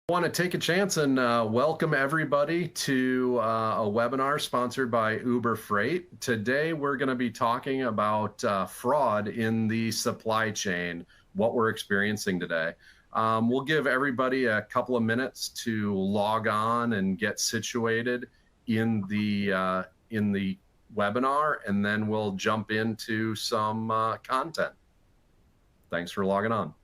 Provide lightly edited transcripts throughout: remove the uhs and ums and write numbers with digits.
I want to take a chance and welcome everybody to a webinar sponsored by Uber Freight. Today, we're going to be talking about fraud in the supply chain, what we're experiencing today. We'll give everybody a couple of minutes to log on and get situated in the webinar, and then we'll jump into some content. Thanks for logging on.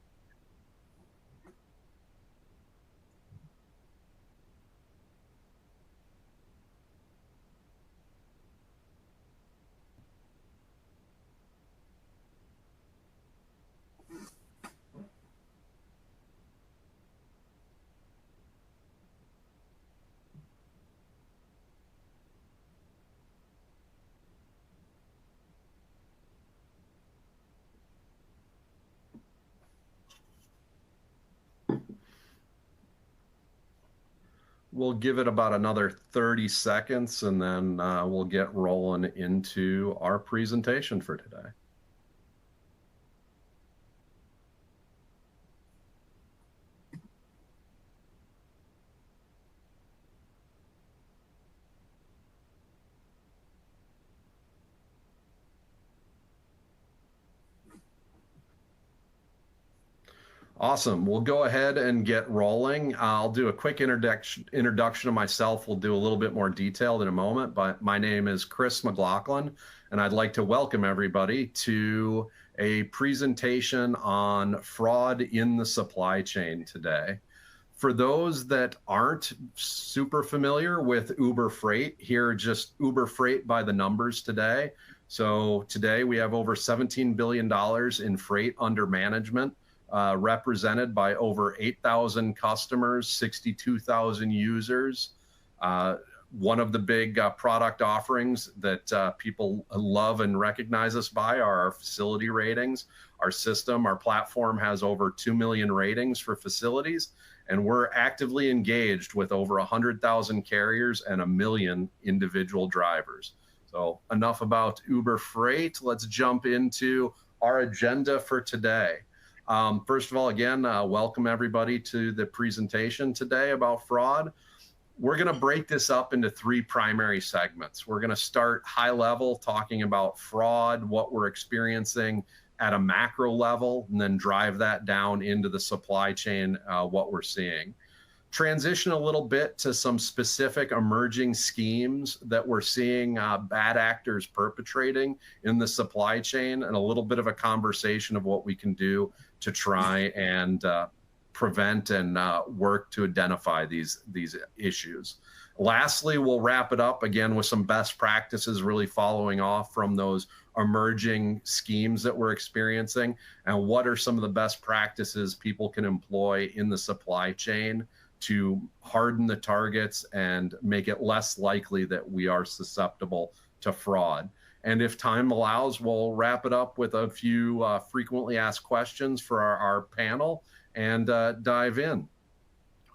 We'll give it about another 30 seconds and then we'll get rolling into our presentation for today. Awesome. We'll go ahead and get rolling. I'll do a quick introduction of myself. We'll do a little bit more detailed in a moment, but my name is Chris McLaughlin, and I'd like to welcome everybody to a presentation on fraud in the supply chain today. For those that aren't super familiar with Uber Freight, here just Uber Freight by the numbers today. So today we have over $17 billion in freight under management. Represented by over 8,000 customers, 62,000 users. One of the big product offerings that people love and recognize us by are our facility ratings. Our system, our platform has over 2 million ratings for facilities, and we're actively engaged with over 100,000 carriers and 1 million individual drivers. So enough about Uber Freight. Let's jump into our agenda for today. First of all, again, welcome everybody to the presentation today about fraud. We're going to break this up into 3 primary segments. We're going to start high level, talking about fraud, what we're experiencing at a macro level, and then drive that down into the supply chain, what we're seeing. Transition a little bit to some specific emerging schemes that we're seeing bad actors perpetrating in the supply chain, and a little bit of a conversation of what we can do to try and prevent and work to identify these issues. Lastly, we'll wrap it up again with some best practices, really following off from those emerging schemes that we're experiencing, and what are some of the best practices people can employ in the supply chain to harden the targets and make it less likely that we are susceptible to fraud. And if time allows, we'll wrap it up with a few frequently asked questions for our panel and dive in.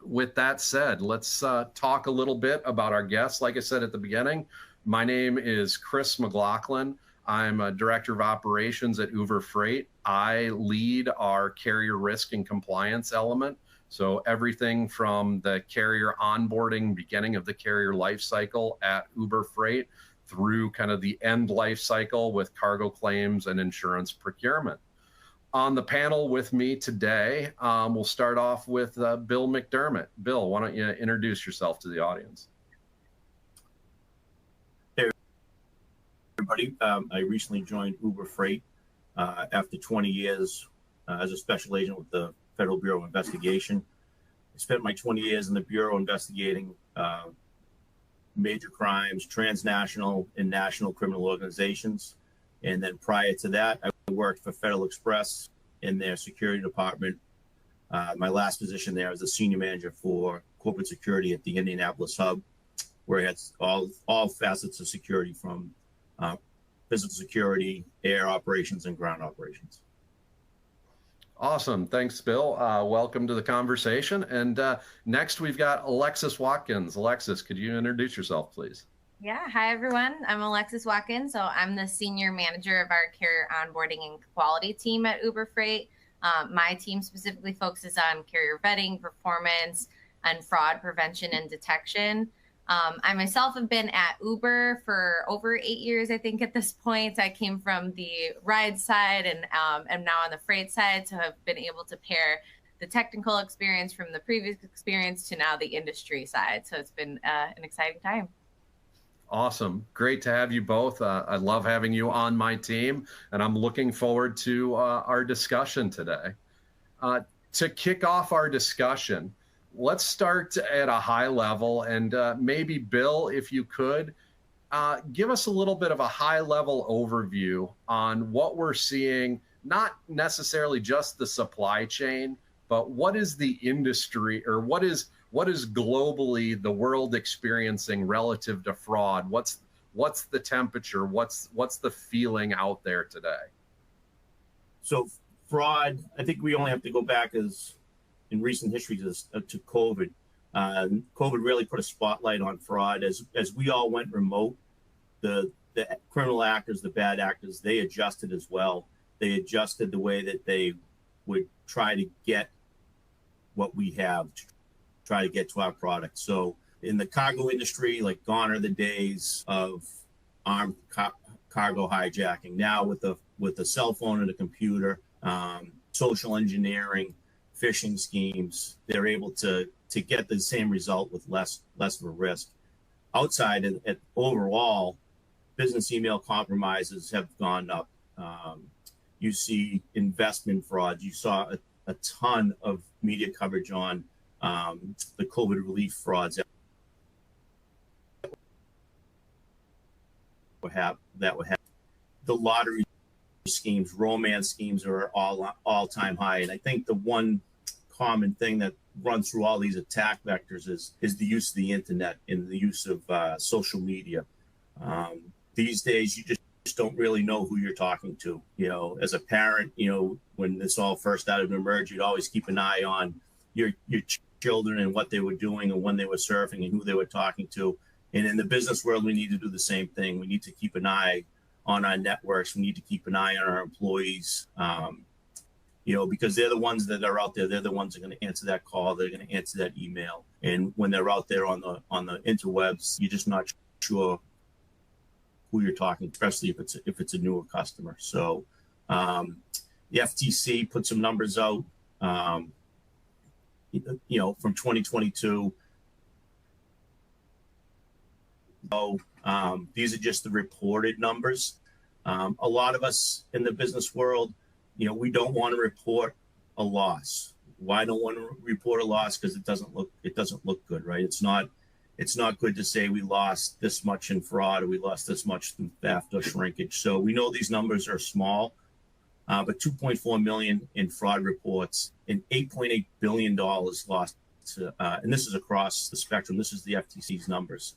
With that said, let's talk a little bit about our guests. Like I said at the beginning, my name is Chris McLaughlin. I'm a Director of Operations at Uber Freight. I lead our carrier risk and compliance element. So everything from the carrier onboarding, beginning of the carrier life cycle at Uber Freight, through kind of the end life cycle with cargo claims and insurance procurement. On the panel with me today, we'll start off with Bill McDermott. Bill, why don't you introduce yourself to the audience? Hey, everybody. I recently joined Uber Freight after 20 years as a special agent with the Federal Bureau of Investigation. I spent my 20 years in the Bureau investigating major crimes, transnational and national criminal organizations. And then prior to that, I worked for Federal Express in their security department. My last position there was the senior manager for corporate security at the Indianapolis hub, where I had all facets of security, from physical security, air operations, and ground operations. Awesome. Thanks, Bill. Welcome to the conversation. And next, we've got Alexis Watkins. Alexis, could you introduce yourself, please? Yeah. Hi, everyone. I'm Alexis Watkins. So I'm the senior manager of our carrier onboarding and quality team at Uber Freight. My team specifically focuses on carrier vetting, performance, on fraud prevention and detection. I myself have been at Uber for over 8 years, I think, at this point. I came from the ride side and am now on the freight side, so have been able to pair the technical experience from the previous experience to now the industry side. So it's been an exciting time. Awesome. Great to have you both. I love having you on my team, and I'm looking forward to our discussion today. To kick off our discussion, let's start at a high level, and maybe Bill, if you could, give us a little bit of a high level overview on what we're seeing, not necessarily just the supply chain, but what is the industry, or what is globally the world experiencing relative to fraud? What's the temperature? What's the feeling out there today? So fraud, I think we only have to go back as in recent history to COVID. COVID really put a spotlight on fraud as we all went remote. The criminal actors, the bad actors, they adjusted as well. They adjusted the way that they would try to get what we have, to try to get to our product. So in the cargo industry, like gone are the days of armed cargo hijacking. Now with the cell phone and a computer, social engineering, phishing schemes, they're able to get the same result with less of a risk. Outside, at overall, business email compromises have gone up. You see investment fraud. You saw a ton of media coverage on the COVID relief frauds that would have. The lottery schemes, romance schemes are all-time high. And I think the one common thing that runs through all these attack vectors is the use of the internet and the use of social media. These days, you just don't really know who you're talking to. You know, as a parent, you know, when this all first started to emerge, you'd always keep an eye on your children and what they were doing and when they were surfing and who they were talking to. And in the business world, we need to do the same thing. We need to keep an eye on our networks. We need to keep an eye on our employees, you know, because they're the ones that are out there. They're the ones that are going to answer that call. They're going to answer that email. And when they're out there on the interwebs, you're just not sure who you're talking, especially if it's a newer customer. So the FTC put some numbers out, you know, from 2022. So these are just the reported numbers. A lot of us in the business world, you know, we don't want to report a loss. Why don't want to report a loss? Because it doesn't look good, right? It's not good to say we lost this much in fraud or we lost this much through theft or shrinkage. So we know these numbers are small, but 2.4 million in fraud reports and $8.8 billion lost. And this is across the spectrum. This is the FTC's numbers.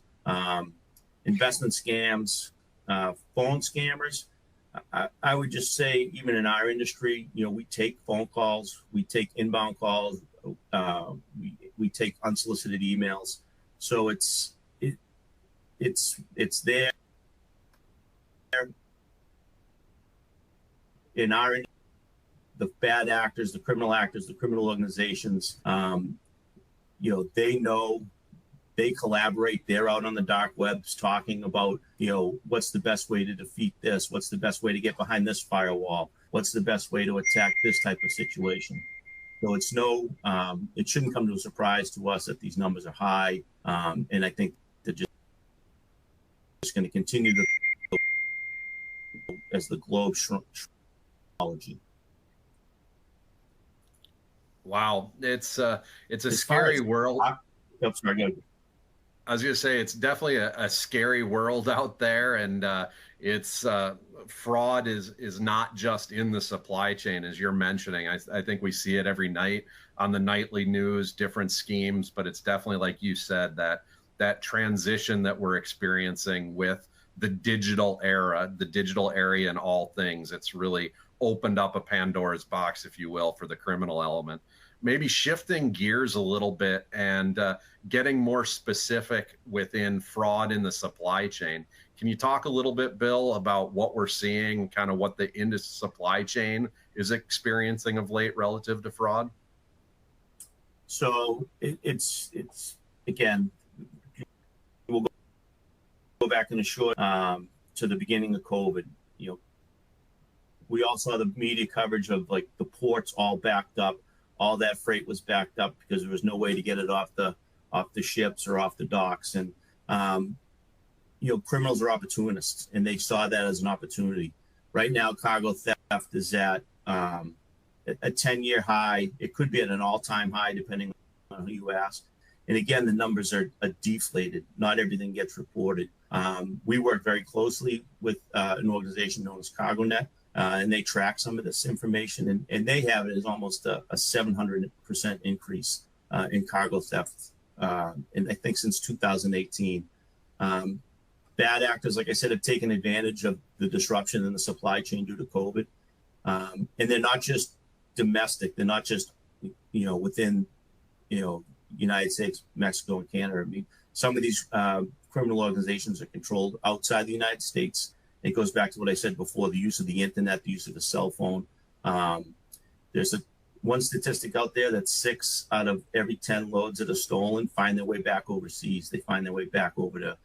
Investment scams, phone scammers. I would just say, even in our industry, you know, we take phone calls, we take inbound calls, we take unsolicited emails. So it's there in our industry. The bad actors, the criminal organizations, you know, they know. They collaborate. They're out on the dark webs talking about, you know, what's the best way to defeat this? What's the best way to get behind this firewall? What's the best way to attack this type of situation? So it's it shouldn't come to a surprise to us that these numbers are high. And I think they're just going to continue to as the globe shrunk. Wow, it's a scary world. Yep, sorry, go ahead. I was going to say, it's definitely a scary world out there, and it's fraud is not just in the supply chain, as you're mentioning. I think we see it every night on the nightly news, different schemes, but it's definitely, like you said, that transition that we're experiencing with the digital area in all things. It's really opened up a Pandora's box, if you will, for the criminal element. Maybe shifting gears a little bit and getting more specific within fraud in the supply chain. Can you talk a little bit, Bill, about what we're seeing, kind of what the supply chain is experiencing of late relative to fraud? So it's again, we'll go back in a short to the beginning of COVID. We all saw the media coverage of like the ports all backed up. All that freight was backed up because there was no way to get it off the ships or off the docks. And criminals are opportunists, and they saw that as an opportunity. Right now, cargo theft is at a 10-year high. It could be at an all-time high, depending on who you ask. And again, the numbers are deflated. Not everything gets reported. We work very closely with an organization known as CargoNet, and they track some of this information, and they have it as almost a 700% increase in cargo theft, and I think since 2018. Bad actors, like I said, have taken advantage of the disruption in the supply chain due to COVID, and they're not just domestic. They're not just within United States, Mexico, and Canada. I mean, some of these criminal organizations are controlled outside the United States. It goes back to what I said before: the use of the internet, the use of the cell phone. There's one statistic out there that 6 out of every 10 loads that are stolen find their way back overseas. They find their way back over to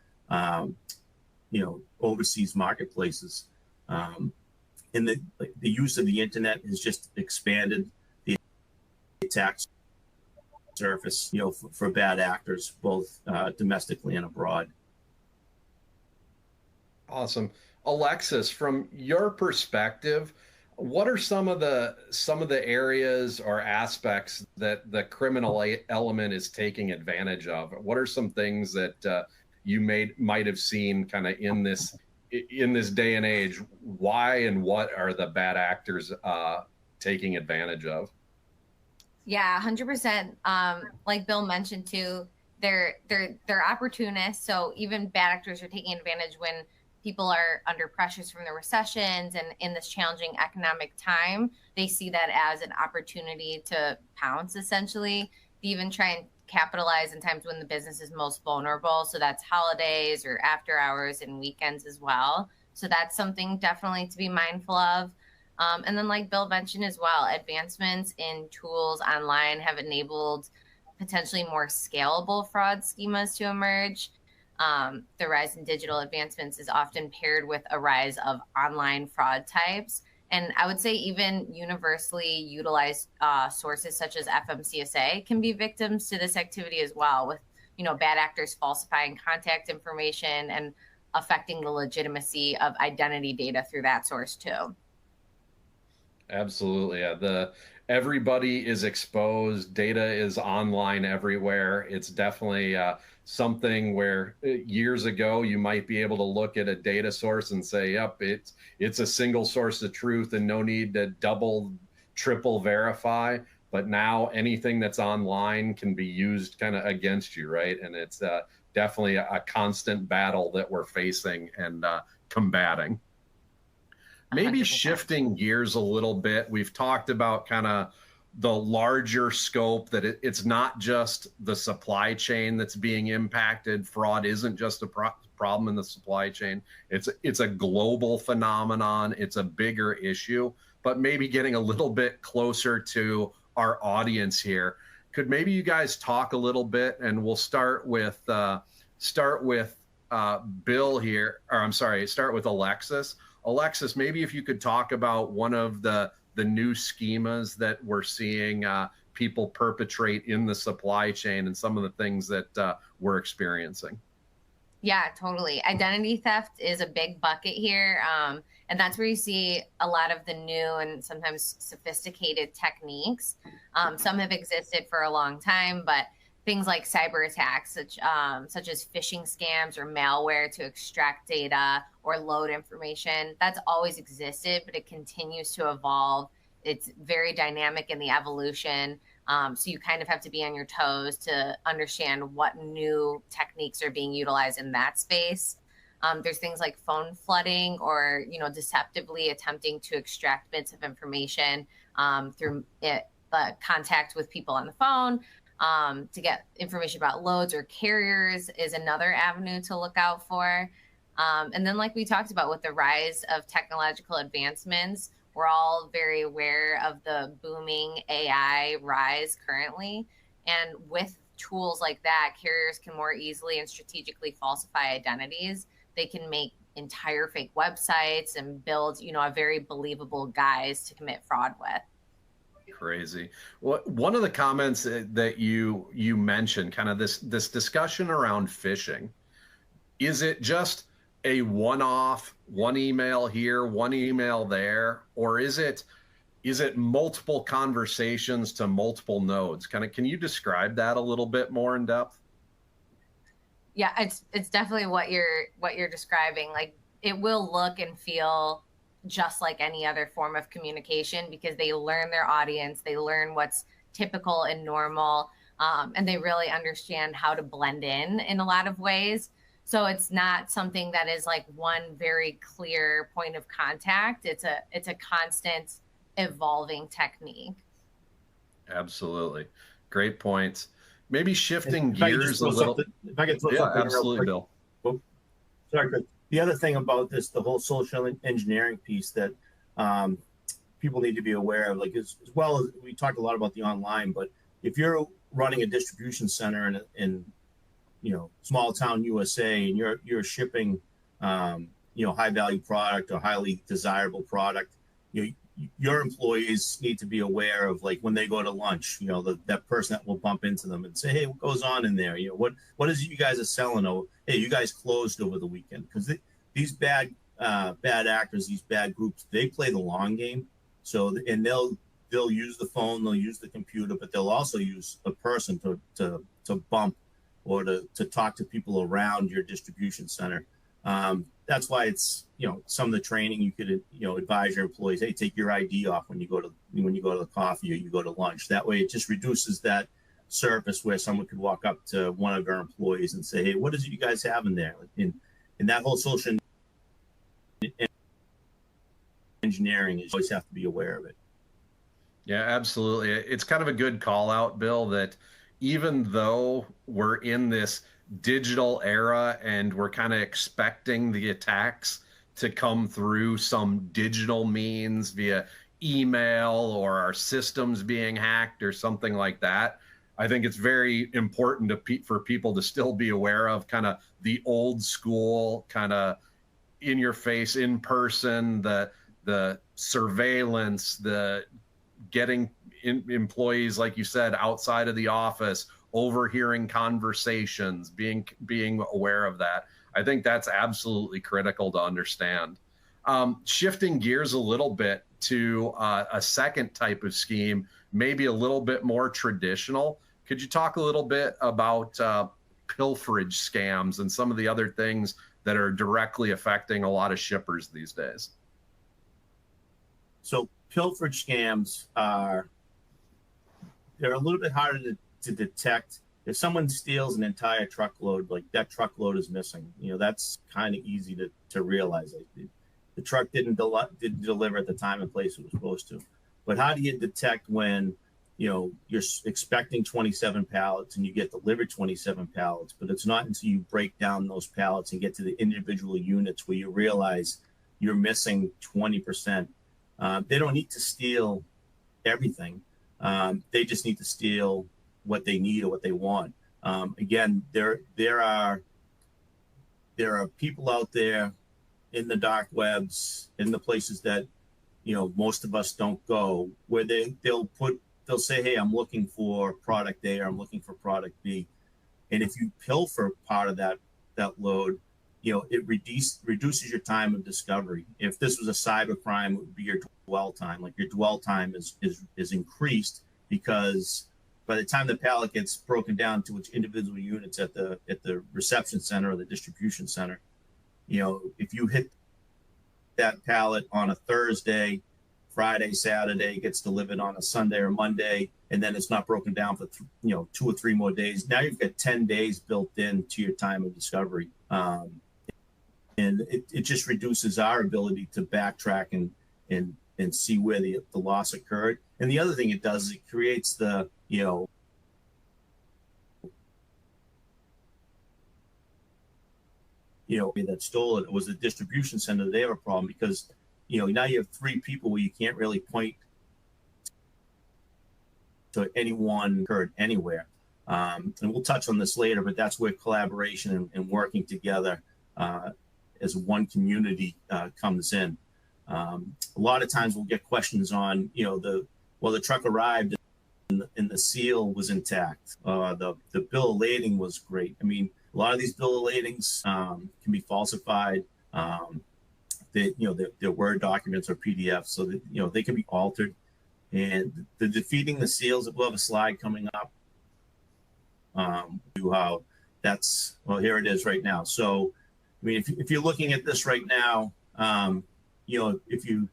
overseas marketplaces. And the use of the internet has just expanded the attack surface, for bad actors, both domestically and abroad. Awesome. Alexis, from your perspective, what are some of the areas or aspects that the criminal element is taking advantage of? What are some things that you might have seen kind of in this day and age? Why and what are the bad actors taking advantage of? Yeah, 100%. Like Bill mentioned too, they're opportunists. So even bad actors are taking advantage when people are under pressures from the recessions and in this challenging economic time. They see that as an opportunity to pounce, essentially. They even try and capitalize in times when the business is most vulnerable. So that's holidays or after hours and weekends as well. So that's something definitely to be mindful of. And then like Bill mentioned as well, advancements in tools online have enabled potentially more scalable fraud schemas to emerge. The rise in digital advancements is often paired with a rise of online fraud types. And I would say even universally utilized sources such as FMCSA can be victims to this activity as well, with bad actors falsifying contact information and affecting the legitimacy of identity data through that source too. Absolutely. Yeah. Everybody is exposed. Data is online everywhere. It's definitely something where years ago you might be able to look at a data source and say, yep, it's a single source of truth and no need to double, triple verify. But now anything that's online can be used kind of against you, right? And it's definitely a constant battle that we're facing and combating. Maybe 100%. shifting gears a little bit, we've talked about kind of the larger scope, that it's not just the supply chain that's being impacted. Fraud isn't just a problem in the supply chain. It's a global phenomenon. It's a bigger issue, but maybe getting a little bit closer to our audience here. Could maybe you guys talk a little bit, and we'll start with Bill here, or I'm sorry, start with Alexis. Alexis, maybe if you could talk about one of the new schemas that we're seeing people perpetrate in the supply chain and some of the things that we're experiencing. Yeah, totally. Identity theft is a big bucket here. And that's where you see a lot of the new and sometimes sophisticated techniques. Some have existed for a long time, but things like cyber attacks, such as phishing scams or malware to extract data or load information, that's always existed, but it continues to evolve. It's very dynamic in the evolution. So you kind of have to be on your toes to understand what new techniques are being utilized in that space. There's things like phone flooding or, deceptively attempting to extract bits of information through contact with people on the phone. To get information about loads or carriers is another avenue to look out for. And then like we talked about with the rise of technological advancements, we're all very aware of the booming AI rise currently. And with tools like that, carriers can more easily and strategically falsify identities. They can make entire fake websites and build, a very believable guise to commit fraud with. Crazy. Well, one of the comments that you mentioned, kind of this discussion around phishing, is it just a one-off, one email here, one email there, or is it multiple conversations to multiple nodes? Can you describe that a little bit more in depth? Yeah, it's definitely what you're describing. Like, it will look and feel just like any other form of communication, because they learn their audience, they learn what's typical and normal, and they really understand how to blend in a lot of ways. So it's not something that is like one very clear point of contact. It's a constant evolving technique. Absolutely. Great points. Maybe shifting If I could gears just a throw little. something, if I could throw Yeah, something in real absolutely, quick. Bill. Oh, sorry, Chris. The other thing about this, the whole social engineering piece that people need to be aware of, like as well as we talked a lot about the online, but if you're running a distribution center in small town USA, and you're shipping high value product or highly desirable product, your employees need to be aware of, like, when they go to lunch, that person that will bump into them and say, hey, what goes on in there? What is it you guys are selling? Or, hey, you guys closed over the weekend? Because these bad actors, these bad groups, they play the long game. So, and they'll use the phone, they'll use the computer, but they'll also use a person to bump or to talk to people around your distribution center. That's why it's, some of the training you could, advise your employees, hey, take your ID off when you go to the coffee or you go to lunch. That way it just reduces that surface where someone could walk up to one of our employees and say, hey, what is it you guys have in there? And that whole social engineering, you always have to be aware of it. Yeah, absolutely. It's kind of a good call out, Bill, that even though we're in this digital era and we're kind of expecting the attacks to come through some digital means via email or our systems being hacked or something like that, I think it's very important for people to still be aware of kind of the old school, kind of in your face, in person, the surveillance, the getting employees, like you said, outside of the office, overhearing conversations, being aware of that. I think that's absolutely critical to understand. Shifting gears a little bit to a second type of scheme, maybe a little bit more traditional. Could you talk a little bit about pilferage scams and some of the other things that are directly affecting a lot of shippers these days? So pilferage scams they're a little bit harder to detect. If someone steals an entire truckload, like that truckload is missing, that's kind of easy to realize. Like the truck didn't deliver at the time and place it was supposed to. But how do you detect when, you're expecting 27 pallets and you get delivered 27 pallets, but it's not until you break down those pallets and get to the individual units where you realize you're missing 20%. They don't need to steal everything. They just need to steal what they need or what they want. Again, there are people out there in the dark webs, in the places that most of us don't go, where they'll say, hey, I'm looking for product A or I'm looking for product B, and if you pilfer part of that load, it reduces your time of discovery. If this was a cyber crime, it would be your dwell time. Like, your dwell time is increased, because by the time the pallet gets broken down to its individual units at the reception center or the distribution center, if you hit that pallet on a Thursday, Friday, Saturday, gets delivered on a Sunday or Monday, and then it's not broken down for 2 or 3 more days. Now you've got 10 days built into your time of discovery. And it just reduces our ability to backtrack and see where the loss occurred. And the other thing it does is it creates the, that stole it. It was the distribution center. They have a problem because, now you have 3 people where you can't really point to anyone occurred anywhere. And we'll touch on this later, but that's where collaboration and working together as one community comes in. A lot of times we'll get questions on, the truck arrived and the seal was intact. The bill of lading was great. I mean, a lot of these bill of ladings can be falsified. They're Word documents or PDFs, so that they can be altered. And the defeating the seals, we'll have a slide coming up. How that's, well, here it is right now. So, I mean, if you're looking at this right now, if you're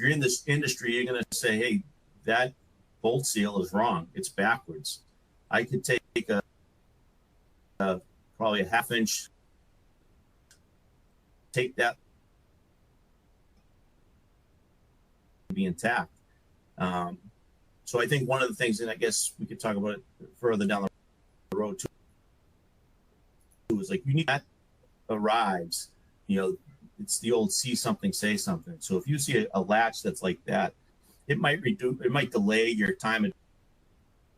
in this industry, you're going to say, hey, that bolt seal is wrong. It's backwards. I could take probably a ½ inch, take that, be intact. So I think one of the things, and I guess we could talk about it further down the road too, is like you need that arrives, it's the old see something, say something. So if you see a latch that's like that, it might delay your time of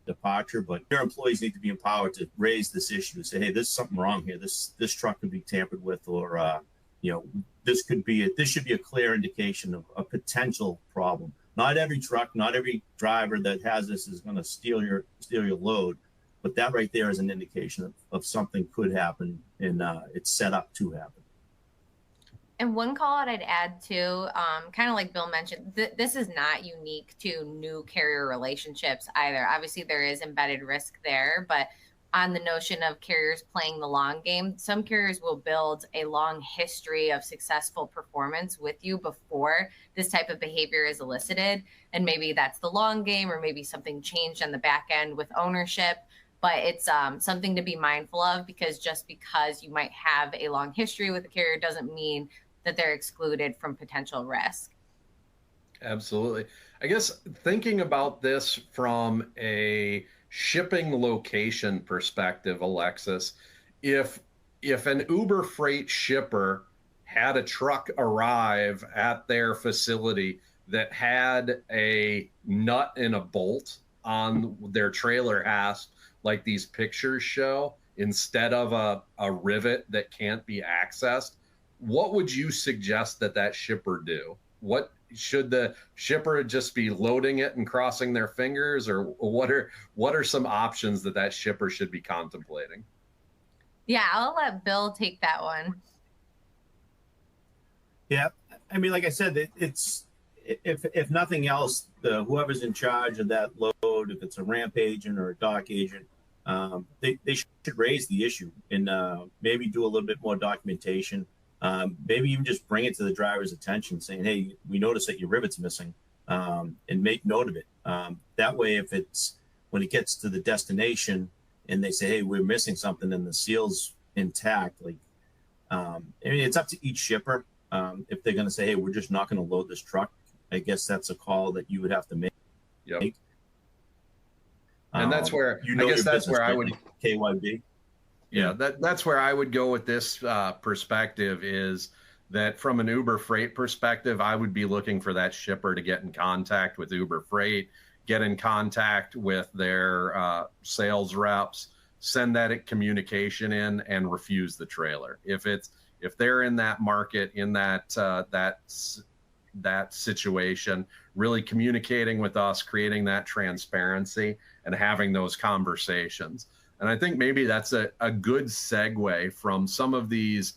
departure, but your employees need to be empowered to raise this issue, say, hey, there's something wrong here. This truck could be tampered with, or this should be a clear indication of a potential problem. Not every truck, not every driver that has this is going to steal your load, but that right there is an indication of something could happen, and it's set up to happen. And one call out I'd add to, kind of like Bill mentioned, this is not unique to new carrier relationships either. Obviously, there is embedded risk there, but on the notion of carriers playing the long game, some carriers will build a long history of successful performance with you before this type of behavior is elicited. And maybe that's the long game, or maybe something changed on the back end with ownership. But it's something to be mindful of, because just because you might have a long history with a carrier doesn't mean that they're excluded from potential risk. Absolutely. I guess thinking about this from a shipping location perspective, Alexis, if an Uber Freight shipper had a truck arrive at their facility that had a nut and a bolt on their trailer ass, like these pictures show, instead of a rivet that can't be accessed, what would you suggest that shipper do? What should the shipper just be loading it and crossing their fingers, or what are some options that shipper should be contemplating? Yeah, I'll let Bill take that one. Yeah, I mean, like I said, it's if nothing else, whoever's in charge of that load, if it's a ramp agent or a dock agent, they should raise the issue and maybe do a little bit more documentation. Maybe even just bring it to the driver's attention, saying, hey, we noticed that your rivet's missing, and make note of it. That way, when it gets to the destination and they say, hey, we're missing something and the seal's intact, I mean, it's up to each shipper. If they're going to say, hey, we're just not going to load this truck, I guess that's a call that you would have to make. Yep. And that's where, I guess that's where I would, KYB. Yeah, that's where I would go with this perspective, is that from an Uber Freight perspective, I would be looking for that shipper to get in contact with Uber Freight, get in contact with their sales reps, send that communication in, and refuse the trailer. If they're in that market, in that situation, really communicating with us, creating that transparency, and having those conversations. And I think maybe that's a good segue from some of these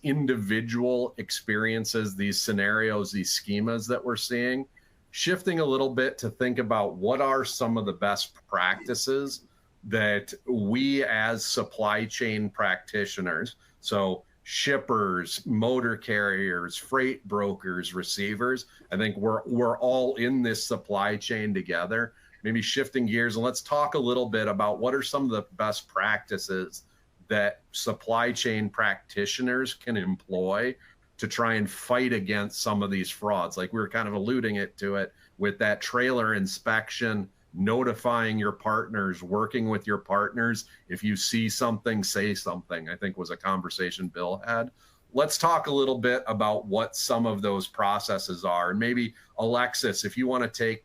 individual experiences, these scenarios, these schemas that we're seeing, shifting a little bit to think about what are some of the best practices that we as supply chain practitioners, so shippers, motor carriers, freight brokers, receivers, I think we're all in this supply chain together. Maybe shifting gears, and let's talk a little bit about what are some of the best practices that supply chain practitioners can employ to try and fight against some of these frauds. Like we were kind of alluding to it with that trailer inspection, notifying your partners, working with your partners. If you see something, say something, I think was a conversation Bill had. Let's talk a little bit about what some of those processes are. And maybe Alexis, if you want to take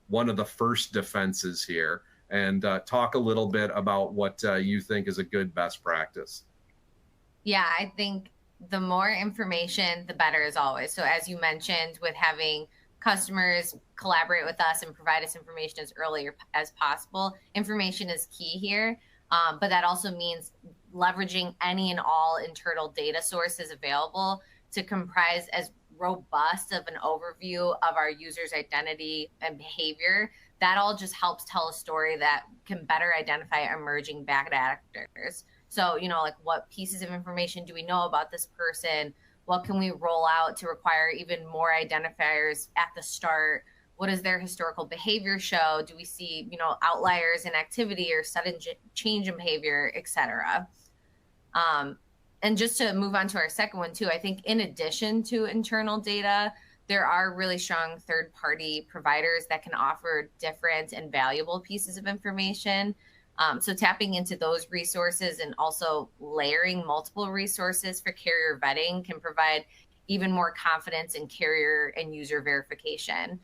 one of the first defenses here and talk a little bit about what you think is a good best practice. Yeah, I think the more information, the better as always. So as you mentioned, with having customers collaborate with us and provide us information as early as possible, information is key here. But that also means leveraging any and all internal data sources available to comprise as robust of an overview of our users' identity and behavior. That all just helps tell a story that can better identify emerging bad actors. So, like, what pieces of information do we know about this person? What can we roll out to require even more identifiers at the start? What does their historical behavior show? Do we see, outliers in activity or sudden change in behavior, et cetera? And just to move on to our second one too, I think in addition to internal data, there are really strong third-party providers that can offer different and valuable pieces of information. So tapping into those resources and also layering multiple resources for carrier vetting can provide even more confidence in carrier and user verification.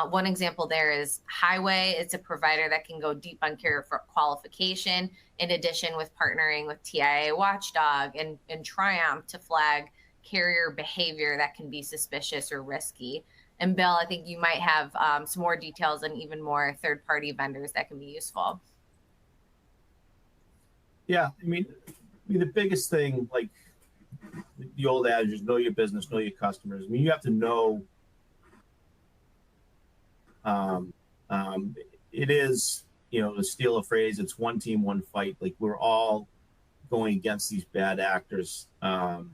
One example there is Highway. It's a provider that can go deep on carrier qualification, in addition with partnering with TIA Watchdog and Triumph to flag carrier behavior that can be suspicious or risky. And Bill, I think you might have some more details on even more third-party vendors that can be useful. Yeah, I mean, the biggest thing, like the old adage is know your business, know your customers. I mean, you have to know. It is, to steal a phrase, it's one team, one fight. Like, we're all going against these bad actors. And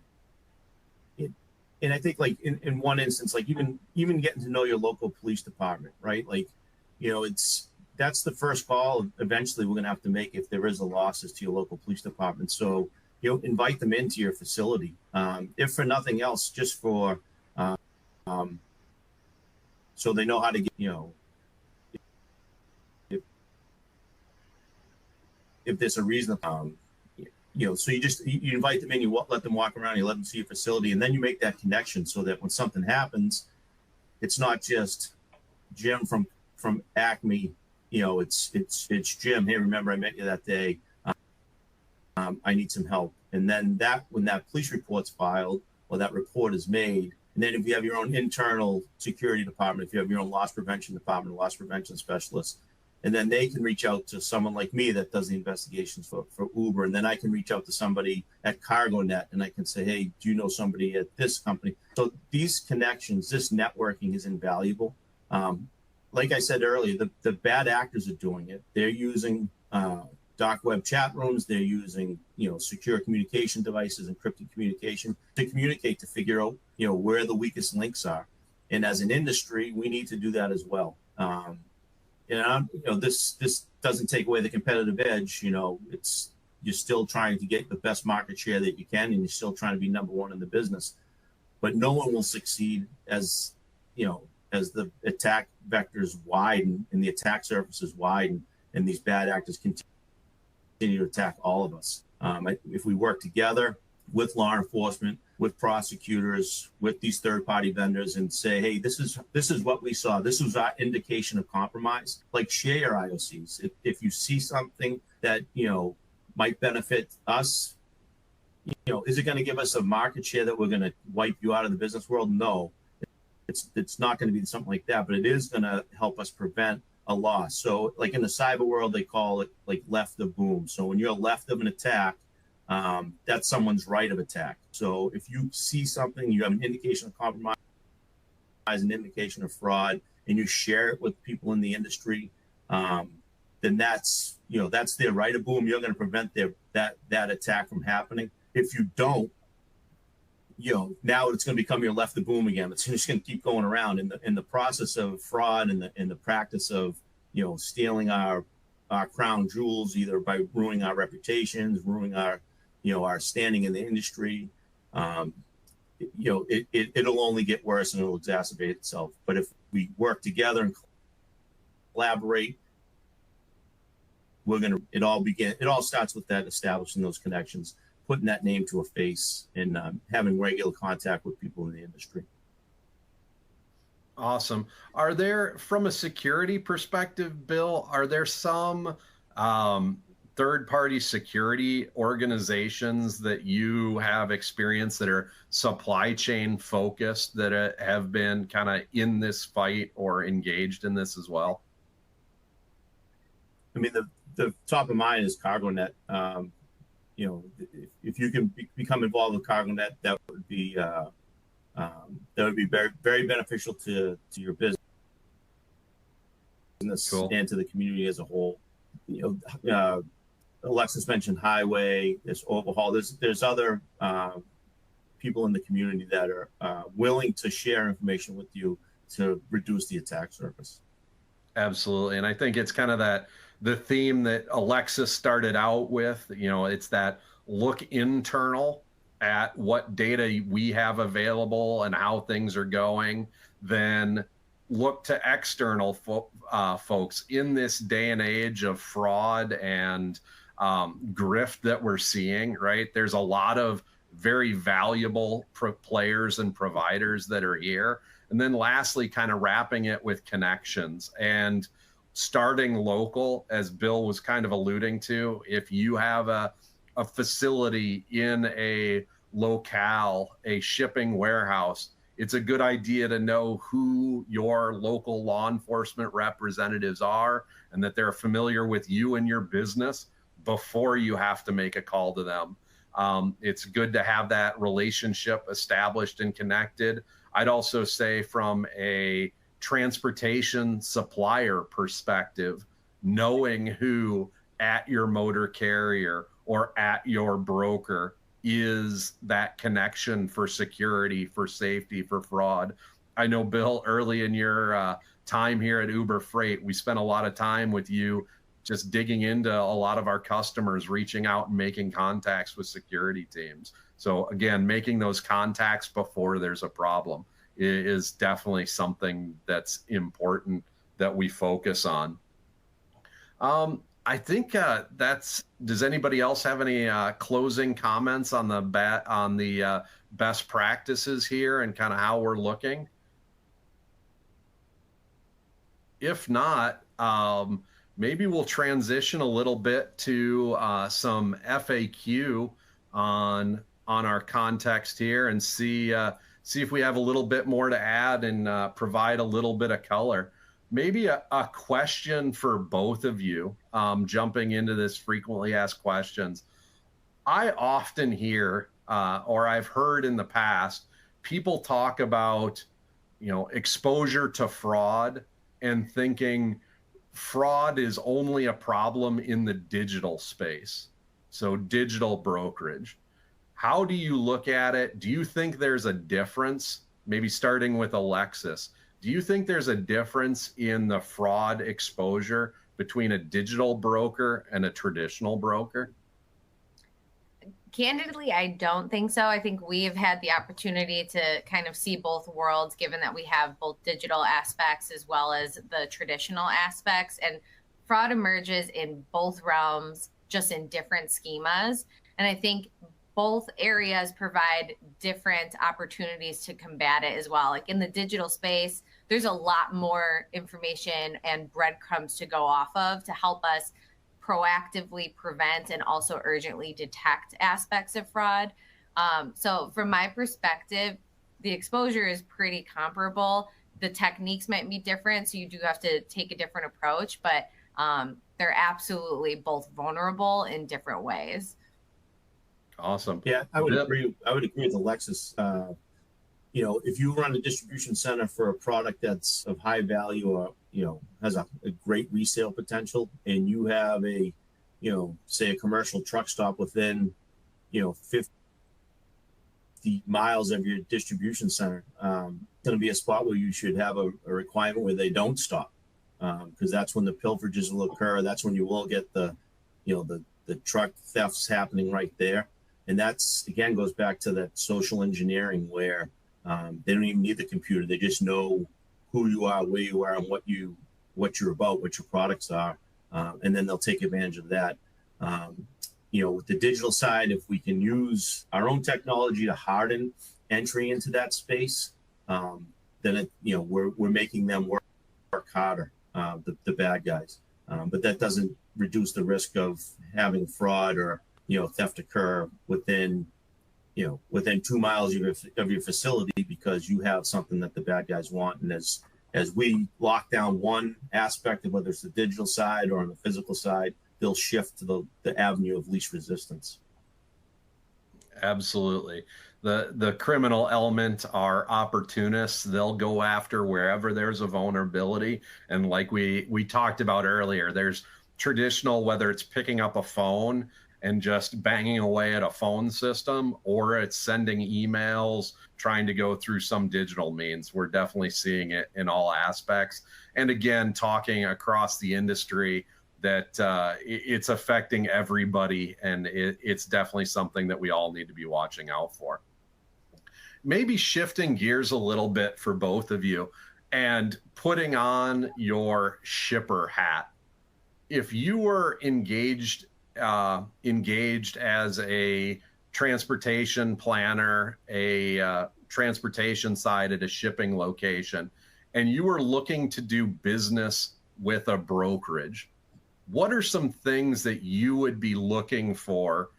I think, like, in one instance, like even getting to know your local police department, right? Like, that's the first call eventually we're going to have to make if there is a losses to your local police department. So, invite them into your facility, if for nothing else, just for so they know how to get, if there's a reason, so you invite them in, you let them walk around, you let them see your facility, and then you make that connection so that when something happens, it's not just Jim from Acme. It's Jim. Hey, remember I met you that day. I need some help. And then when that police report's filed or that report is made, and then if you have your own internal security department, if you have your own loss prevention department, loss prevention specialist, and then they can reach out to someone like me that does the investigations for Uber, and then I can reach out to somebody at CargoNet, and I can say, hey, do you know somebody at this company? So these connections, this networking is invaluable. Like I said earlier, the bad actors are doing it. They're using dark web chat rooms. They're using, secure communication devices, encrypted communication to communicate, to figure out, where the weakest links are. And as an industry, we need to do that as well. This doesn't take away the competitive edge. You're still trying to get the best market share that you can, and you're still trying to be number one in the business. But no one will succeed as the attack vectors widen and the attack surfaces widen, and these bad actors continue to attack all of us. If we work together with law enforcement, with prosecutors, with these third-party vendors, and say, hey, this is what we saw. This was our indication of compromise. Like, share your IOCs. If you see something that might benefit us, is it going to give us a market share that we're going to wipe you out of the business world? No. It's not going to be something like that, but it is going to help us prevent a loss. So, like in the cyber world, they call it like left of boom. So when you're left of an attack, that's someone's right of attack. So if you see something, you have an indication of compromise, an indication of fraud, and you share it with people in the industry, then that's their right of boom. You're going to prevent that attack from happening. If you don't, now it's going to become your left the boom again. It's just going to keep going around in the process of fraud and the practice of stealing our crown jewels, either by ruining our reputations, ruining our standing in the industry. It'll only get worse and it'll exacerbate itself. But if we work together and collaborate, it all starts with that, establishing those connections, putting that name to a face, and having regular contact with people in the industry. Awesome. Are there, from a security perspective, Bill, are there some third-party security organizations that you have experience that are supply chain focused that have been kind of in this fight or engaged in this as well? I mean, the top of mind is CargoNet. If you can become involved with CargoNet, that would be very, very beneficial to your business Cool. and to the community as a whole. Alexis mentioned highway, there's overhaul. There's other people in the community that are willing to share information with you to reduce the attack surface. Absolutely. And I think it's kind of the theme that Alexis started out with, it's that look internal at what data we have available and how things are going, then look to external folks in this day and age of fraud and grift that we're seeing, right? There's a lot of very valuable players and providers that are here. And then lastly, kind of wrapping it with connections and starting local, as Bill was kind of alluding to. If you have a facility in a locale, a shipping warehouse, it's a good idea to know who your local law enforcement representatives are and that they're familiar with you and your business before you have to make a call to them. It's good to have that relationship established and connected. I'd also say from a transportation supplier perspective, knowing who at your motor carrier or at your broker is that connection for security, for safety, for fraud. I know, Bill, early in your time here at Uber Freight, we spent a lot of time with you just digging into a lot of our customers, reaching out and making contacts with security teams. So again, making those contacts before there's a problem is definitely something that's important that we focus on. I think does anybody else have any closing comments on the best practices here and kind of how we're looking? If not, maybe we'll transition a little bit to some FAQ on our context here and see if we have a little bit more to add and provide a little bit of color. Maybe a question for both of you, jumping into this frequently asked questions. I often hear, or I've heard in the past, people talk about, exposure to fraud and thinking fraud is only a problem in the digital space. So digital brokerage. How do you look at it? Do you think there's a difference? Maybe starting with Alexis. Do you think there's a difference in the fraud exposure between a digital broker and a traditional broker? Candidly, I don't think so. I think we've had the opportunity to kind of see both worlds, given that we have both digital aspects as well as the traditional aspects. And fraud emerges in both realms, just in different schemas. And I think both areas provide different opportunities to combat it as well. Like in the digital space, there's a lot more information and breadcrumbs to go off of to help us proactively prevent and also urgently detect aspects of fraud. So from my perspective, the exposure is pretty comparable. The techniques might be different, so you do have to take a different approach, but they're absolutely both vulnerable in different ways. Awesome. Yeah, I would agree. I would agree with Alexis. If you run a distribution center for a product that's of high value or has a great resale potential, and you have say a commercial truck stop within 50 miles of your distribution center, it's going to be a spot where you should have a requirement where they don't stop, because that's when the pilferages will occur. That's when you will get the truck thefts happening right there. And that's, again, goes back to that social engineering where they don't even need the computer. They just know who you are, where you are, and what you're about, what your products are. And then they'll take advantage of that. With the digital side, if we can use our own technology to harden entry into that space, then we're making them work harder, the bad guys. But that doesn't reduce the risk of having fraud or theft occur within 2 miles of your facility, because you have something that the bad guys want. And as we lock down one aspect of whether it's the digital side or on the physical side, they'll shift to the avenue of least resistance. Absolutely. The criminal element are opportunists. They'll go after wherever there's a vulnerability. And like we talked about earlier, there's traditional, whether it's picking up a phone and just banging away at a phone system, or it's sending emails, trying to go through some digital means. We're definitely seeing it in all aspects. And again, talking across the industry, that it's affecting everybody, and it's definitely something that we all need to be watching out for. Maybe shifting gears a little bit for both of you and putting on your shipper hat. If you were engaged as a transportation planner, a transportation side at a shipping location, and you were looking to do business with a brokerage, what are some things that you would be looking for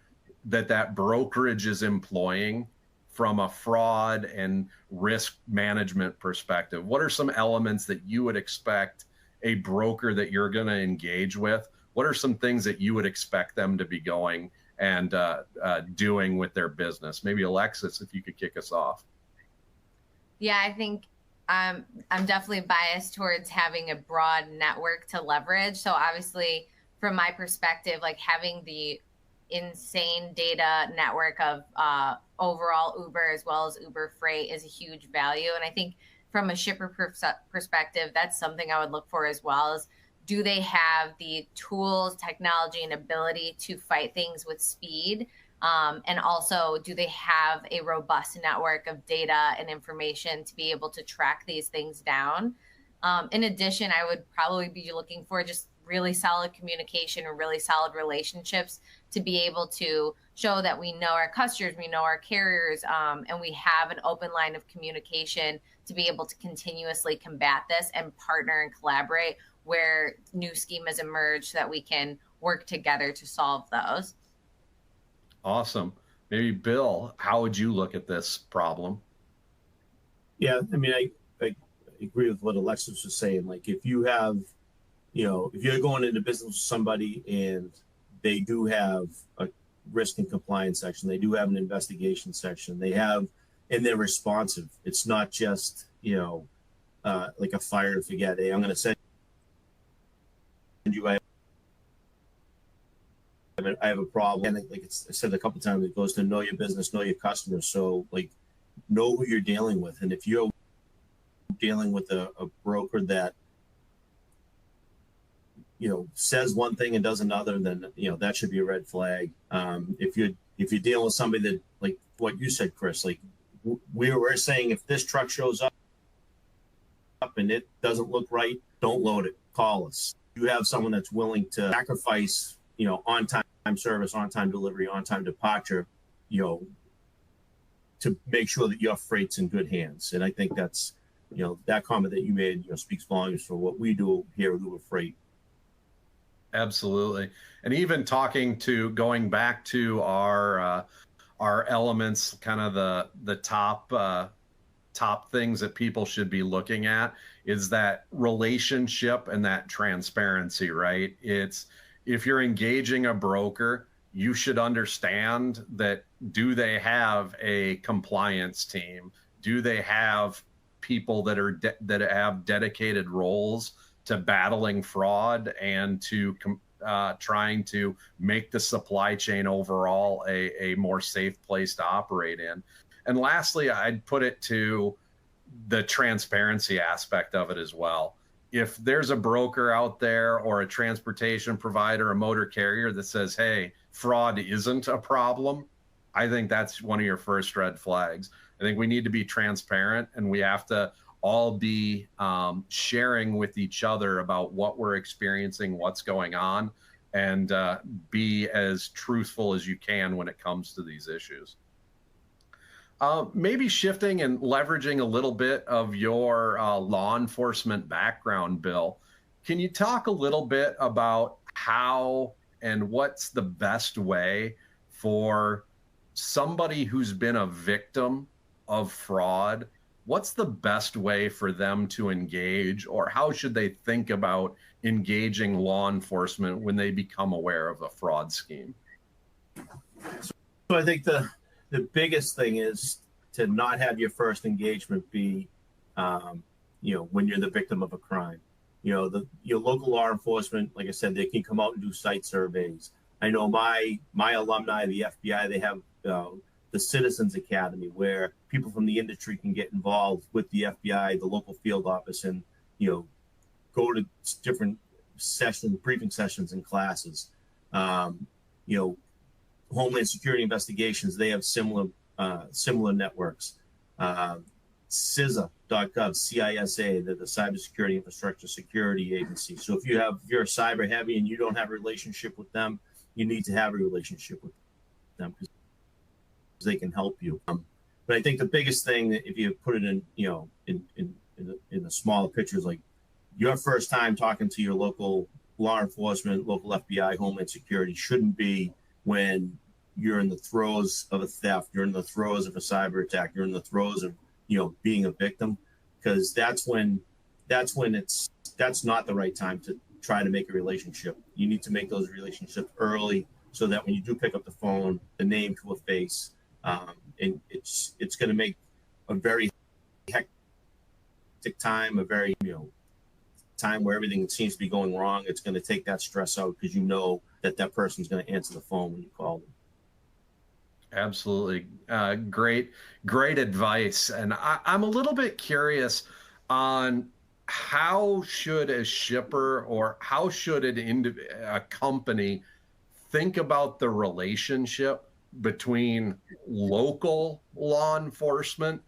that brokerage is employing from a fraud and risk management perspective? What are some elements that you would expect a broker that you're going to engage with? What are some things that you would expect them to be going and doing with their business? Maybe Alexis, if you could kick us off. Yeah, I think I'm definitely biased towards having a broad network to leverage. So obviously, from my perspective, like having the insane data network of overall Uber as well as Uber Freight is a huge value. And I think from a shipper perspective, that's something I would look for as well. Is do they have the tools, technology, and ability to fight things with speed? And also, do they have a robust network of data and information to be able to track these things down? In addition, I would probably be looking for just really solid communication or really solid relationships to be able to show that we know our customers, we know our carriers, and we have an open line of communication to be able to continuously combat this and partner and collaborate where new schemas emerge so that we can work together to solve those. Awesome. Maybe Bill, how would you look at this problem? Yeah, I mean, I agree with what Alexis was saying. Like, if you have, if you're going into business with somebody and they do have a risk and compliance section, they do have an investigation section, and they're responsive. It's not just, like a fire to forget. Hey, I'm going to send you. I have a problem. And like I said a couple of times, it goes to know your business, know your customers. So like, know who you're dealing with. And if you're dealing with a broker that, says one thing and does another, then, that should be a red flag. If you're dealing with somebody that, like what you said, Chris, like we're saying, if this truck shows up and it doesn't look right, don't load it, call us. You have someone that's willing to sacrifice, on time service, on time delivery, on time departure, to make sure that your freight's in good hands. And I think that's, that comment that you made, speaks volumes for what we do here at Uber Freight. Absolutely. And even going back to our elements, kind of the top things that people should be looking at is that relationship and that transparency, right? If you're engaging a broker, you should understand that, do they have a compliance team? Do they have people that have dedicated roles to battling fraud and to trying to make the supply chain overall a more safe place to operate in? And lastly, I'd put it to the transparency aspect of it as well. If there's a broker out there or a transportation provider, a motor carrier that says, hey, fraud isn't a problem, I think that's one of your first red flags. I think we need to be transparent, and we have to all be sharing with each other about what we're experiencing, what's going on, and be as truthful as you can when it comes to these issues. Maybe shifting and leveraging a little bit of your law enforcement background, Bill. Can you talk a little bit about how and what's the best way for somebody who's been a victim of fraud? What's the best way for them to engage, or how should they think about engaging law enforcement when they become aware of a fraud scheme? So I think the biggest thing is to not have your first engagement be, when you're the victim of a crime. Your local law enforcement, like I said, they can come out and do site surveys. I know my alumni of the FBI, they have the Citizens Academy, where people from the industry can get involved with the FBI, the local field office, and go to different sessions, briefing sessions, and classes. Homeland Security Investigations, they have similar networks. CISA.gov, CISA, the Cybersecurity Infrastructure Security Agency. So if you're a cyber heavy and you don't have a relationship with them, you need to have a relationship with them because they can help you. But I think the biggest thing, if you put it in the smaller pictures, like your first time talking to your local law enforcement, local FBI, Homeland Security, shouldn't be when you're in the throes of a theft, you're in the throes of a cyber attack, you're in the throes of being a victim, because that's not the right time to try to make a relationship. You need to make those relationships early so that when you do pick up the phone, the name to a face, and it's going to make a very hectic time, a very time where everything seems to be going wrong. It's going to take that stress out because you know that person's going to answer the phone when you call them. Absolutely. Great advice. And I'm a little bit curious on how should a shipper, or how should a company think about the relationship between local law enforcement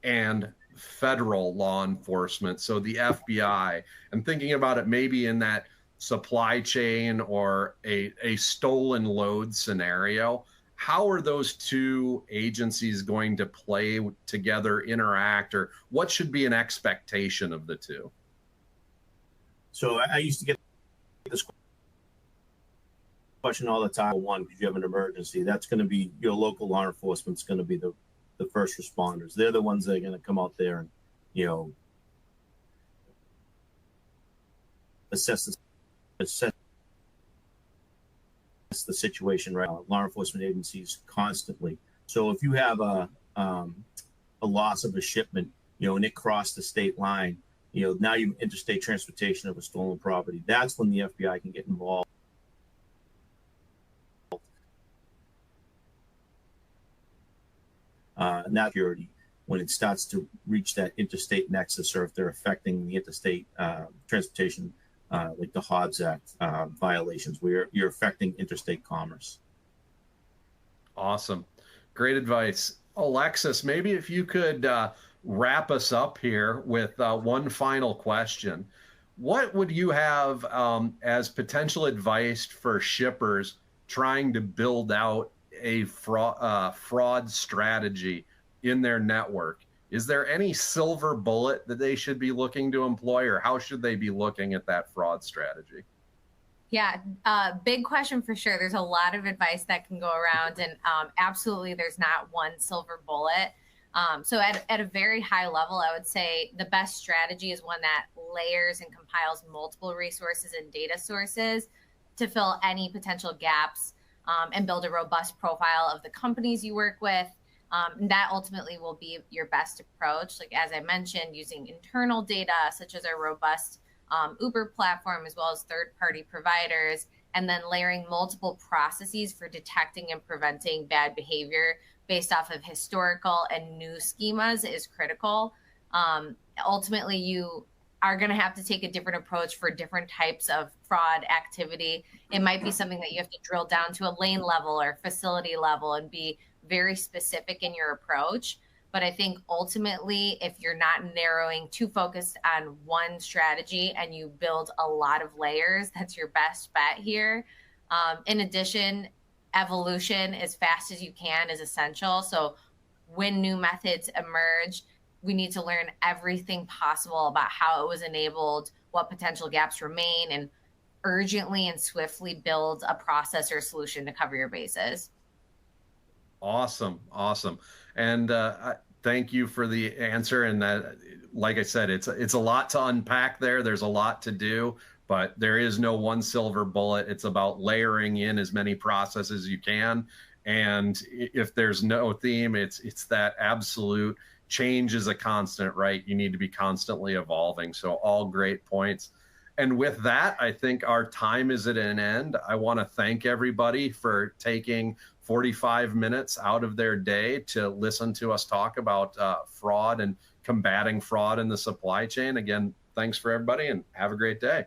and federal law enforcement, so the FBI, and thinking about it maybe in that supply chain or a stolen load scenario. How are those two agencies going to play together, interact, or what should be an expectation of the two? So I used to get this question all the time. One, because you have an emergency, that's going to be your local law enforcement's going to be the first responders. They're the ones that are going to come out there and assess the situation right now. Law enforcement agencies constantly. So if you have a loss of a shipment, and it crossed the state line, now you interstate transportation of a stolen property. That's when the FBI can get involved. Not security, when it starts to reach that interstate nexus, or if they're affecting the interstate transportation, like the Hobbs Act violations, where you're affecting interstate commerce. Awesome. Great advice. Alexis, maybe if you could wrap us up here with one final question. What would you have as potential advice for shippers trying to build out a fraud strategy in their network? Is there any silver bullet that they should be looking to employ, or how should they be looking at that fraud strategy? Yeah, big question for sure. There's a lot of advice that can go around, and absolutely there's not one silver bullet. So at a very high level, I would say the best strategy is one that layers and compiles multiple resources and data sources to fill any potential gaps, and build a robust profile of the companies you work with. That ultimately will be your best approach. Like, as I mentioned, using internal data, such as our robust Uber platform, as well as third-party providers, and then layering multiple processes for detecting and preventing bad behavior based off of historical and new schemas is critical. Ultimately, you are going to have to take a different approach for different types of fraud activity. It might be something that you have to drill down to a lane level or facility level and be very specific in your approach. But I think ultimately, if you're not narrowing too focused on one strategy and you build a lot of layers, that's your best bet here. In addition, evolution as fast as you can is essential. So when new methods emerge, we need to learn everything possible about how it was enabled, what potential gaps remain, and urgently and swiftly build a process or solution to cover your bases. Awesome, awesome, and thank you for the answer. And that, like I said, it's a lot to unpack there. There's a lot to do, but there is no one silver bullet. It's about layering in as many processes as you can. And if there's no theme, it's that absolute change is a constant, right? You need to be constantly evolving. So all great points. And with that, I think our time is at an end. I want to thank everybody for taking 45 minutes out of their day to listen to us talk about fraud and combating fraud in the supply chain. Again, thanks for everybody and have a great day.